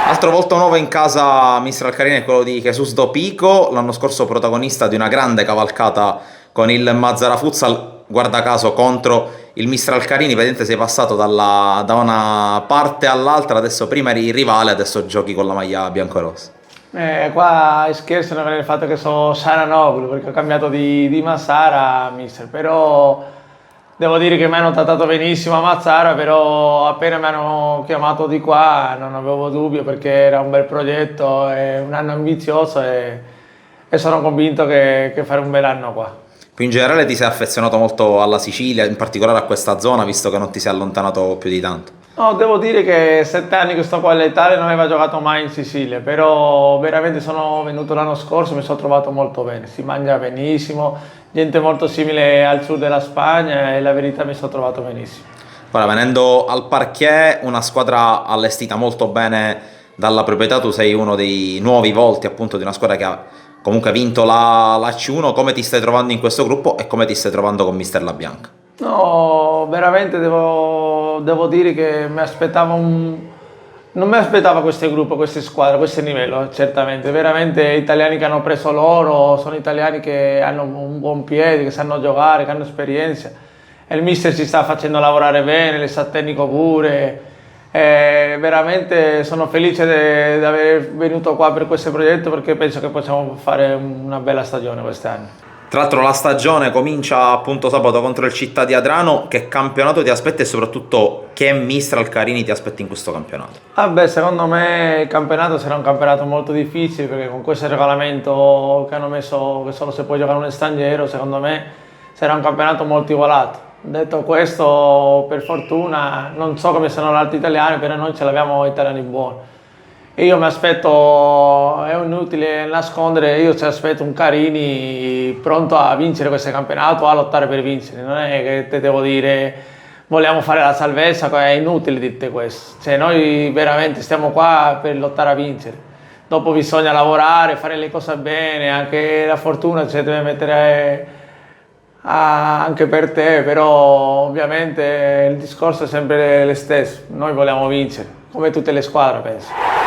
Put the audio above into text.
Altro volto nuovo in casa Mistral Carini è quello di Jesus Dopico, l'anno scorso protagonista di una grande cavalcata con il Mazzara Futsal, guarda caso contro il Mistral Carini, praticamente sei passato da una parte all'altra, adesso prima eri rivale, adesso giochi con la maglia biancorossa. Qua scherzano con il fatto che sono Saranoglu perché ho cambiato di Massara, mister, però devo dire che mi hanno trattato benissimo a Mazzara, però appena mi hanno chiamato di qua non avevo dubbio perché era un bel progetto, è un anno ambizioso e sono convinto che fare un bel anno qua. Più in generale ti sei affezionato molto alla Sicilia, in particolare a questa zona, visto che non ti sei allontanato più di tanto. No, devo dire che 7 anni che sto qua all'Italia non avevo giocato mai in Sicilia, però veramente sono venuto l'anno scorso e mi sono trovato molto bene, si mangia benissimo, gente molto simile al sud della Spagna e la verità mi sono trovato benissimo. Ora, venendo al Parquet, una squadra allestita molto bene dalla proprietà, tu sei uno dei nuovi volti appunto di una squadra che ha comunque vinto la C1, come ti stai trovando in questo gruppo e come ti stai trovando con Mister La Bianca? No, veramente devo dire che non mi aspettavo questo gruppo, queste squadre, questo livello, certamente. Veramente italiani che hanno preso loro, sono italiani che hanno un buon piede, che sanno giocare, che hanno esperienza. E il mister ci sta facendo lavorare bene, le sa tecnico pure. Veramente sono felice di aver venuto qua per questo progetto perché penso che possiamo fare una bella stagione quest'anno. Tra l'altro la stagione comincia appunto sabato contro il Città di Adrano, che campionato ti aspetta e soprattutto che Mistral Carini ti aspetta in questo campionato? Ah beh, secondo me il campionato sarà un campionato molto difficile perché con questo regolamento che hanno messo che solo se può giocare un straniero, secondo me sarà un campionato molto ivolato. Detto questo, per fortuna, non so come sono gli altri italiani, però noi ce l'abbiamo italiani buoni. E io mi aspetto, è inutile nascondere, io ci aspetto un Carini pronto a vincere questo campionato, a lottare per vincere. Non è che te devo dire vogliamo fare la salvezza, è inutile dirti questo. Cioè, noi veramente stiamo qua per lottare a vincere. Dopo bisogna lavorare, fare le cose bene, anche la fortuna ci deve mettere anche per te, però ovviamente il discorso è sempre lo stesso. Noi vogliamo vincere, come tutte le squadre penso.